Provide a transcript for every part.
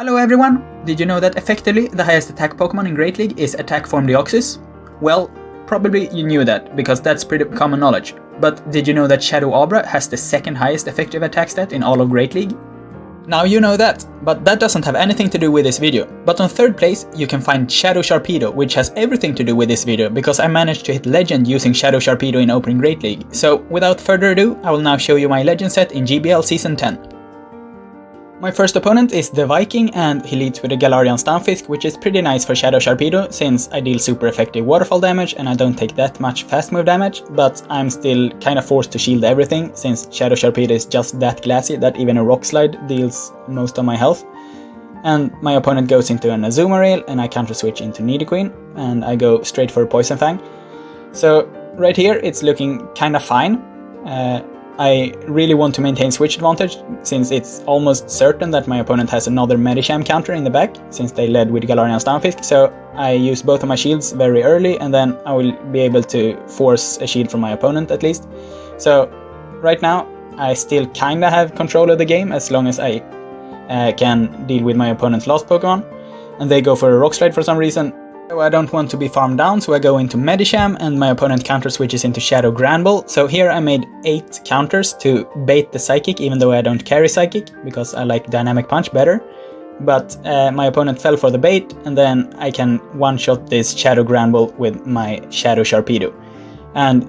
Hello everyone! Did you know that effectively the highest attack Pokemon in Great League is Attack Form Deoxys? Well, probably you knew that, because that's pretty common knowledge. But did you know that Shadow Abra has the second highest effective attack stat in all of Great League? Now you know that, but that doesn't have anything to do with this video. But on third place you can find Shadow Sharpedo, which has everything to do with this video, because I managed to hit Legend using Shadow Sharpedo in Open Great League. So without further ado, I will now show you my Legend set in GBL Season 10. My first opponent is the Viking, and he leads with a Galarian Stunfisk, which is pretty nice for Shadow Sharpedo since I deal super effective waterfall damage and I don't take that much fast move damage, but I'm still kinda forced to shield everything since Shadow Sharpedo is just that glassy that even a Rock Slide deals most of my health. And my opponent goes into an Azumarill and I counter switch into Nidoqueen and I go straight for a Poison Fang. So right here it's looking kinda fine. I really want to maintain switch advantage, since it's almost certain that my opponent has another medicham counter in the back, since they led with Galarian Stunfisk, so I use both of my shields very early, and then I will be able to force a shield from my opponent at least. So right now I still kinda have control of the game, as long as I can deal with my opponent's last Pokemon, and they go for a Rock Slide for some reason. So I don't want to be farmed down, so I go into Medicham and my opponent counter switches into Shadow Granbull. So here I made 8 counters to bait the Psychic, even though I don't carry Psychic, because I like Dynamic Punch better. But my opponent fell for the bait, and then I can one-shot this Shadow Granbull with my Shadow Sharpedo. And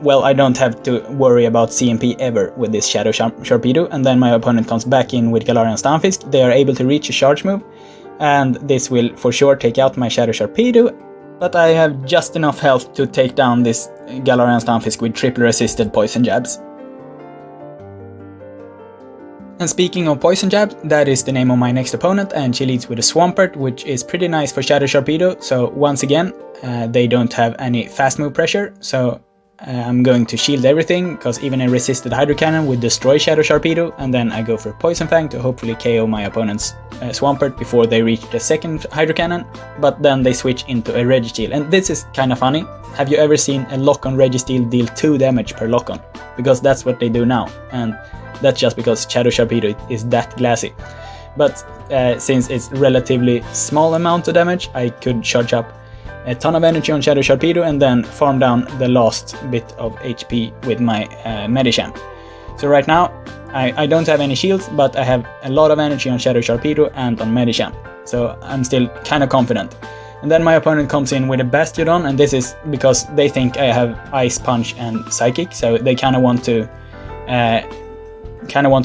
well, I don't have to worry about CMP ever with this Shadow Sharpedo, and then my opponent comes back in with Galarian Stunfisk. They are able to reach a charge move, and this will for sure take out my Shadow Sharpedo, but I have just enough health to take down this Galarian Stunfisk with triple resisted poison jabs. And speaking of poison jabs, that is the name of my next opponent, and she leads with a Swampert, which is pretty nice for Shadow Sharpedo. So once again, they don't have any fast move pressure, so I'm going to shield everything, because even a resisted Hydro Cannon would destroy Shadow Sharpedo, and then I go for Poison Fang to hopefully KO my opponent's Swampert before they reach the second Hydro Cannon, but then they switch into a Registeel. And this is kinda funny. Have you ever seen a lock-on Registeel deal 2 damage per lock-on? Because that's what they do now, and that's just because Shadow Sharpedo is that glassy. But since it's relatively small amount of damage, I could charge up a ton of energy on Shadow Sharpedo and then farm down the last bit of HP with my Medicham. So right now I don't have any shields, but I have a lot of energy on Shadow Sharpedo and on Medicham, so I'm still kinda confident. And then my opponent comes in with a Bastiodon, and this is because they think I have Ice Punch and Psychic, so they kinda want to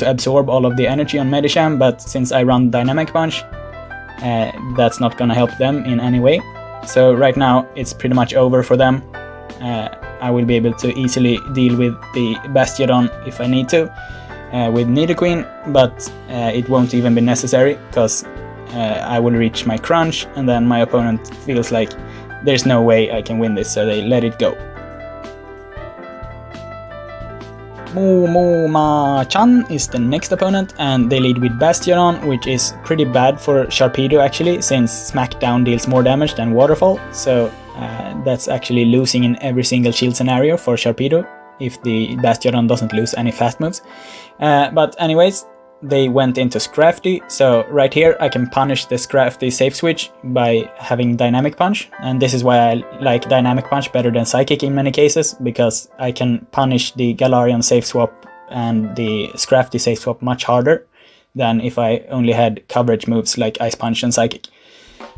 absorb all of the energy on Medicham, but since I run Dynamic Punch, that's not gonna help them in any way. So right now it's pretty much over for them. I will be able to easily deal with the Bastiodon if I need to with Nidoqueen, but it won't even be necessary, because I will reach my crunch, and then my opponent feels like there's no way I can win this, so they let it go. Chan is the next opponent, and they lead with Bastiodon, which is pretty bad for Sharpedo actually, since Smackdown deals more damage than Waterfall, so that's actually losing in every single shield scenario for Sharpedo if the Bastiodon doesn't lose any fast moves. But anyways, they went into Scrafty, so right here I can punish the Scrafty safe switch by having Dynamic Punch, and this is why I like Dynamic Punch better than Psychic in many cases, because I can punish the Galarian safe swap and the Scrafty safe swap much harder than if I only had coverage moves like Ice Punch and Psychic.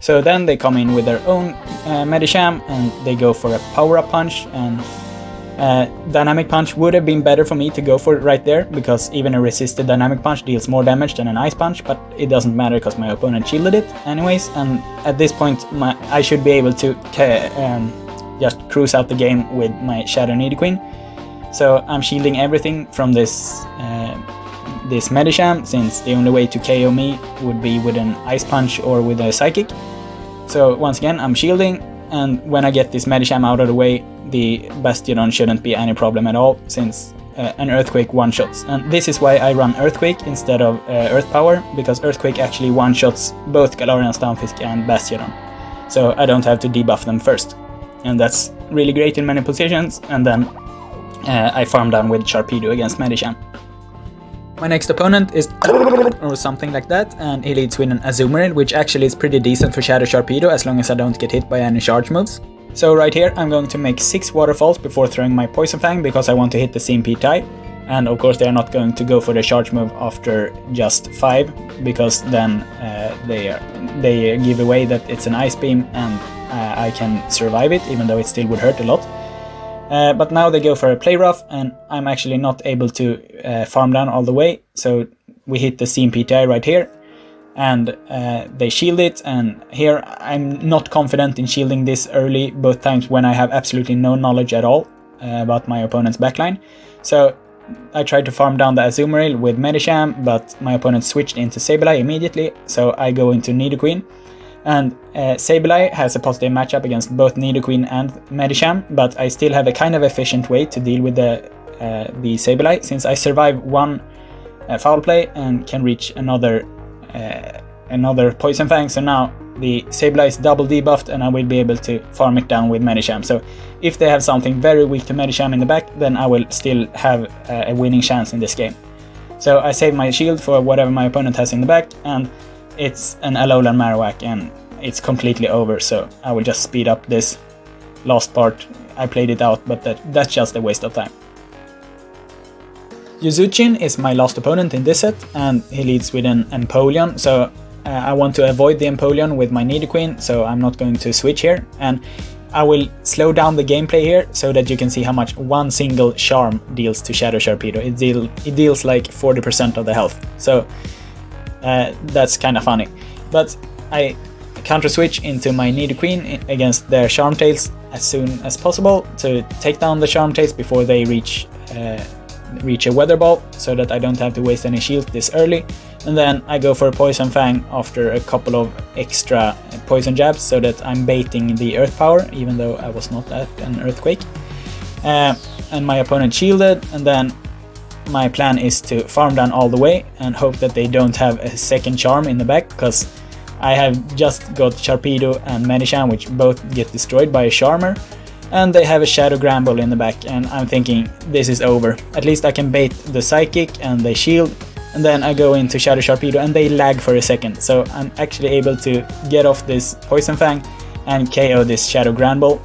So then they come in with their own Medicham, and they go for a Power Up Punch, and Dynamic Punch would have been better for me to go for it right there, because even a resisted Dynamic Punch deals more damage than an Ice Punch, but it doesn't matter because my opponent shielded it anyways, and at this point I should be able to just cruise out the game with my Shadow Nidoqueen. So I'm shielding everything from this Medicham, since the only way to KO me would be with an Ice Punch or with a Psychic. So once again I'm shielding, and when I get this Medicham out of the way, the Bastiodon shouldn't be any problem at all, since an Earthquake one-shots. And this is why I run Earthquake instead of Earth Power, because Earthquake actually one-shots both Galarian Stunfisk and Bastiodon. So I don't have to debuff them first. And that's really great in many positions, and then I farm down with Sharpedo against Medicham. My next opponent is or something like that, and he leads with an Azumarill, which actually is pretty decent for Shadow Sharpedo as long as I don't get hit by any charge moves. So right here I'm going to make 6 waterfalls before throwing my Poison Fang because I want to hit the CMP tie. And of course they are not going to go for the charge move after just 5, because then they give away that it's an Ice Beam and I can survive it, even though it still would hurt a lot. But now they go for a Play Rough, and I'm actually not able to farm down all the way, so we hit the CMP tie right here, and they shield it, and here I'm not confident in shielding this early, both times when I have absolutely no knowledge at all about my opponent's backline. So I tried to farm down the Azumarill with Medicham, but my opponent switched into Sableye immediately, so I go into Nidoqueen. And Sableye has a positive matchup against both Nidoqueen and Medicham, but I still have a kind of efficient way to deal with the Sableye, since I survive one foul play and can reach another Poison Fang. So now the Sableye is double debuffed and I will be able to farm it down with Medicham. So if they have something very weak to Medicham in the back, then I will still have a winning chance in this game. So I save my shield for whatever my opponent has in the back, and it's an Alolan Marowak and it's completely over, so I will just speed up this last part. I played it out, but that's just a waste of time. Yuzuchin is my last opponent in this set, and he leads with an Empoleon, so I want to avoid the Empoleon with my Nidoqueen, so I'm not going to switch here, and I will slow down the gameplay here so that you can see how much one single charm deals to Shadow Sharpedo. It deals like 40% of the health, so that's kind of funny. But I counter switch into my Nidoqueen against their Charmtails as soon as possible to take down the Charmtails before they reach a Weather Ball, so that I don't have to waste any shield this early. And then I go for a Poison Fang after a couple of extra Poison Jabs, so that I'm baiting the Earth Power, even though I was not at an Earthquake. And my opponent shielded, and then my plan is to farm down all the way and hope that they don't have a second charm in the back, because I have just got Sharpedo and Medicham, which both get destroyed by a Charmer, and they have a Shadow Gramble in the back, and I'm thinking this is over. At least I can bait the Psychic and they shield, and then I go into Shadow Sharpedo and they lag for a second, so I'm actually able to get off this Poison Fang and KO this Shadow Gramble.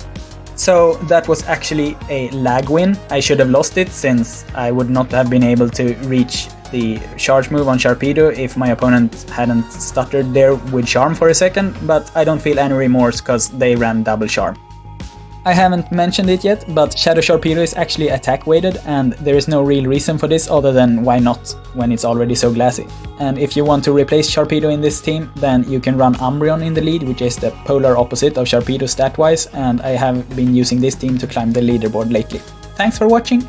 So that was actually a lag win. I should have lost it, since I would not have been able to reach the charge move on Sharpedo if my opponent hadn't stuttered there with Charm for a second, but I don't feel any remorse because they ran double Charm. I haven't mentioned it yet, but Shadow Sharpedo is actually attack weighted, and there is no real reason for this other than why not, when it's already so glassy. And if you want to replace Sharpedo in this team, then you can run Umbreon in the lead, which is the polar opposite of Sharpedo stat-wise, and I have been using this team to climb the leaderboard lately. Thanks for watching!